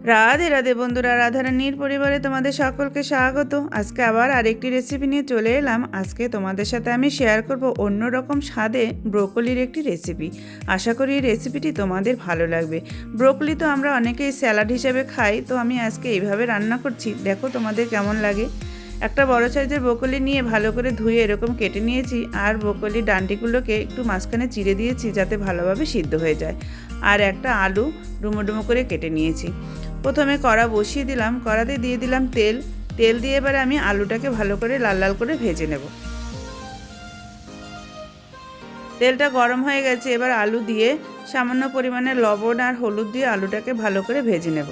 রাধে রাধে বন্ধুরা, রাধারানীর পরিবারে তোমাদের সকলকে স্বাগত। আজকে আবার আরেকটি রেসিপি নিয়ে চলে এলাম। আজকে তোমাদের সাথে আমি শেয়ার করব অন্যরকম স্বাদে ব্রোকলির একটি রেসিপি। আশা করি এই রেসিপিটি তোমাদের ভালো লাগবে। ব্রোকলি তো আমরা অনেকেই স্যালাড হিসেবে খাই, তো আমি আজকে এইভাবে রান্না করছি, দেখো তোমাদের কেমন লাগে। একটা বড় সাইজের ব্রোকলি নিয়ে ভালো করে ধুয়ে এরকম কেটে নিয়েছি, আর ব্রোকলির ডান্ডিগুলোকে একটু মাঝখানে চিড়ে দিয়েছি যাতে ভালোভাবে সিদ্ধ হয়ে যায়। আর একটা আলু ডুমো ডুমো করে কেটে নিয়েছি। প্রথমে কড়া বসিয়ে দিলাম, কড়াতে দিয়ে দিলাম তেল। তেল দিয়ে এবারে আমি আলুটাকে ভালো করে লাল লাল করে ভেজে নেব। তেলটা গরম হয়ে গেছে, এবার আলু দিয়ে সামান্য পরিমাণে লবণ আর হলুদ দিয়ে আলুটাকে ভালো করে ভেজে নেব।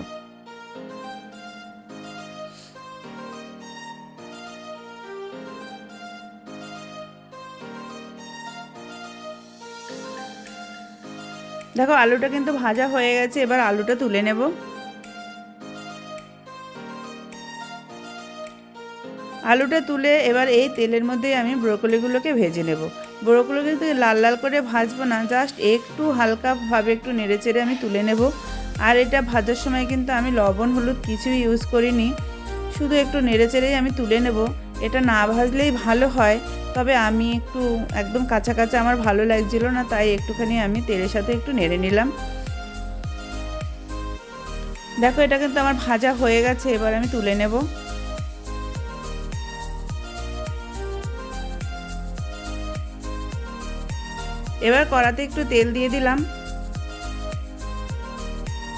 দেখো আলুটা কিন্তু ভাজা হয়ে গেছে, এবার আলুটা তুলে নেব। আলুটা তুলে এবার এই তেলের মধ্যেই আমি ব্রোকলিগুলোকে ভেজে নেব। ব্রোকলি কিন্তু লাল লাল করে ভাজবো না, জাস্ট একটু হালকাভাবে একটু নেড়েচেড়ে আমি তুলে নেব। আর এটা ভাজার সময় কিন্তু আমি লবণ হলুদ কিছুই ইউজ করিনি, শুধু একটু নেড়েচেড়েই আমি তুলে নেব। এটা না ভাজলেই ভালো হয়, তবে আমি একটু একদম কাঁচা কাঁচা আমার ভালো লাগছিল না, তাই একটুখানি আমি তেলের সাথে একটু নেড়ে নিলাম। দেখো এটা কিন্তু আমার ভাজা হয়ে গেছে, এবার আমি তুলে নেব। এবার কড়াতে একটু তেল দিয়ে দিলাম।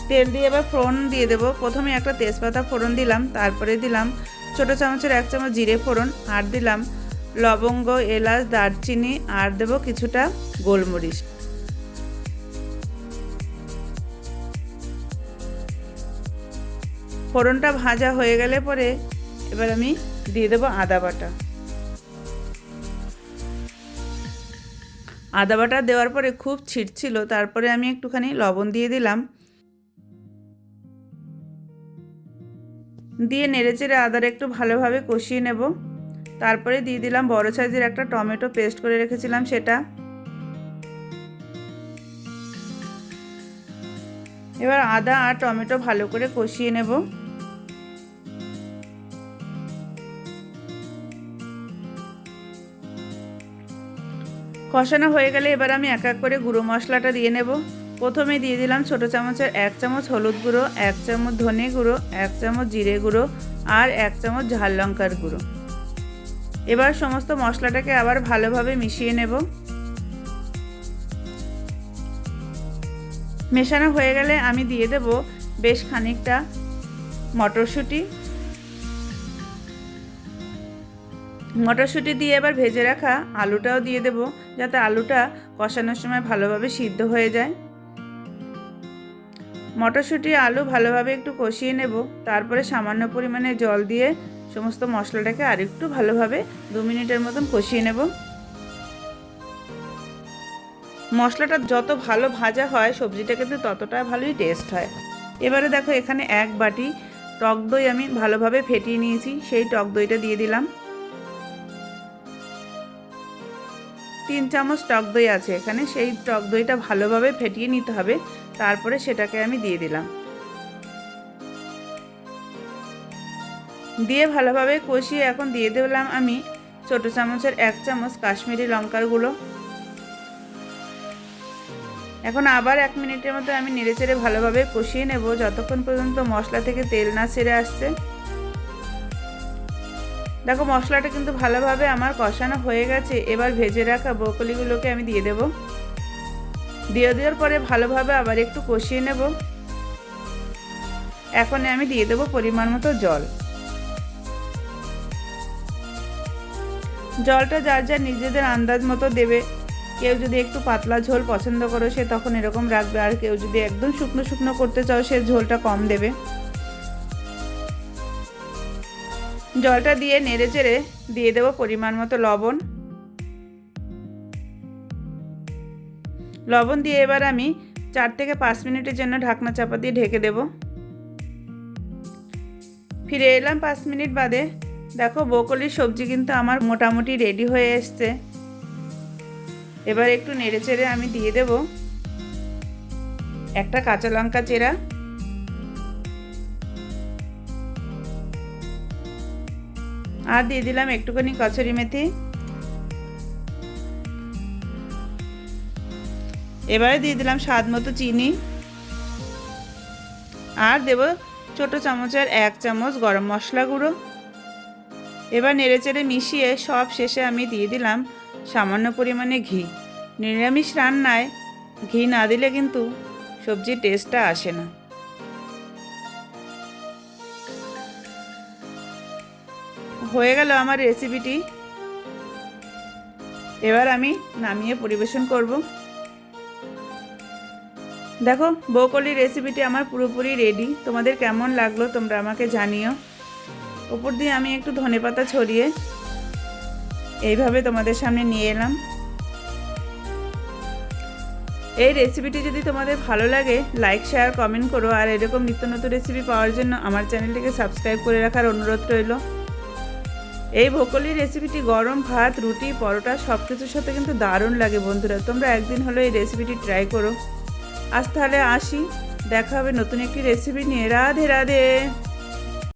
তেল দিয়ে এবার ফোড়ন দিয়ে দেবো। প্রথমে একটা তেজপাতা ফোড়ন দিলাম, তারপরে দিলাম ছোটো চামচের 1 চামচ জিরে ফোড়ন, আর দিলাম লবঙ্গ, এলাচ, দারচিনি, আর দেবো কিছুটা গোলমরিচ। ফোড়নটা ভাজা হয়ে গেলে পরে এবার আমি দিয়ে দেবো আদা বাটা। আদা বাটা দেওয়ার পরে খুব ছিটছিল, তারপরে আমি একটুখানি লবণ দিয়ে দিলাম। দিয়ে নেড়েচেড়ে আদাটা একটু ভালোভাবে কষিয়ে নেব। তারপরে দিয়ে দিলাম বড় সাইজের একটা টমেটো পেস্ট করে রেখেছিলাম সেটা। এবার আদা আর টমেটো ভালো করে কষিয়ে নেব। কষানো হয়ে গেলে এবার আমি এক এক করে গুঁড়ো মশলাটা দিয়ে নেব। প্রথমে দিয়ে দিলাম ছোটো চামচের 1 চামচ হলুদ গুঁড়ো, 1 চামচ ধনে গুঁড়ো, 1 চামচ জিরে গুঁড়ো, আর 1 চামচ ঝাল লঙ্কার গুঁড়ো। এবার সমস্ত মশলাটাকে আবার ভালোভাবে মিশিয়ে নেব। মেশানো হয়ে গেলে আমি দিয়ে দেব বেশ খানিকটা মটরশুঁটি। মটরশুঁটি দিয়ে এবার ভেজে রাখা আলুটাও দিয়ে দেব, যাতে আলুটা কষানোর সময় ভালোভাবে সিদ্ধ হয়ে যায়। মটরশুঁটি আলু ভালোভাবে একটু কষিয়ে নেব, তারপরে সামান্য পরিমাণে জল দিয়ে সমস্ত মশলাটাকে আরেকটু ভালোভাবে 2 মিনিটের মতন কষিয়ে নেব। মশলাটা যত ভালো ভাজা হয় সবজিটা কিন্তু ততটা ভালোই টেস্ট হয়। এবারে দেখো এখানে 1 বাটি টক দই আমি ভালোভাবে ফেটিয়ে নিয়েছি, সেই টক দইটা দিয়ে দিলাম। 3 চামচ টক দই আছে এখানে, সেই টক দইটা ভালোভাবে ফেটিয়ে নিতে হবে, তারপরে সেটাকে আমি দিয়ে দিলাম। দিয়ে ভালোভাবে কষিয়ে এখন দিয়ে দিলাম আমি ছোটো চামচের 1 চামচ কাশ্মীরি লঙ্কার গুঁড়ো। এখন আবার 1 মিনিটের মতো আমি নেড়েচেড়ে ভালোভাবে কষিয়ে নেব, যতক্ষণ পর্যন্ত মশলা থেকে তেল না ছেড়ে আসছে। দেখো মশলাটা কিন্তু ভালোভাবে আমার কষানো হয়ে গেছে। এবার ভেজে রাখা ব্রোকলিগুলোকে আমি দিয়ে দেব। দিয়ে দেওয়ার পরে ভালোভাবে আবার একটু কষিয়ে নেব। এখন আমি দিয়ে দেব পরিমাণ মতো জল। জলটা যার যার নিজেদের আন্দাজ মতো দেবে। কেউ যদি একটু পাতলা ঝোল পছন্দ করো সে তখন এরকম রাখবে, আর কেউ যদি একদম শুকনো শুকনো করতে চাও সে ঝোলটা কম দেবে। জলটা দিয়ে নেড়েচেড়ে দিয়ে দেবো পরিমাণ মতো লবণ। লবণ দিয়ে এবার আমি 4 থেকে 5 মিনিটের জন্য ঢাকনা চাপা দিয়ে ঢেকে দেব। ফিরে এলাম 5 মিনিট বাদে। দেখো ব্রোকলির সবজি কিন্তু আমার মোটামুটি রেডি হয়ে এসছে। এবার একটু নেড়েচেড়ে আমি দিয়ে দেব একটা কাঁচা লঙ্কা চেরা, আর দিয়ে দিলাম একটুখানি কসুরি মেথি। এবারে দিয়ে দিলাম স্বাদ মতো চিনি, আর দেব ছোটো চামচের 1 চামচ গরম মশলা গুঁড়ো। এবার নেড়েচেড়ে মিশিয়ে সব শেষে আমি দিয়ে দিলাম সামান্য পরিমাণে ঘি। নিরামিষ রান্নায় ঘি না দিলে কিন্তু সবজির টেস্টটা আসে না। হয়ে গেল আমার রেসিপিটি। এবার আমি নামিয়ে পরিবেশন করব। দেখো ব্রোকলি রেসিপিটি আমার পুরোপুরি রেডি। তোমাদের কেমন লাগলো তোমরা আমাকে জানিও। উপর দিয়ে আমি একটু ধনেপাতা ছড়িয়ে এইভাবে তোমাদের সামনে নিয়ে এলাম। এই রেসিপিটি যদি তোমাদের ভালো লাগে লাইক শেয়ার কমেন্ট করো, আর এরকম নিত্য নতুন রেসিপি পাওয়ার জন্য আমার চ্যানেলটিকে সাবস্ক্রাইব করে রাখার অনুরোধ রইল। এই ব্রোকলি রেসিপিটি গরম ভাত, রুটি, পরোটা সব কিছুর সাথে কিন্তু দারুণ লাগে বন্ধুরা। তোমরা একদিন হলো এই রেসিপিটি ট্রাই করো। আজ তাহলে আসি, দেখা হবে নতুন একটি রেসিপি নিয়ে। রাধে রাধে।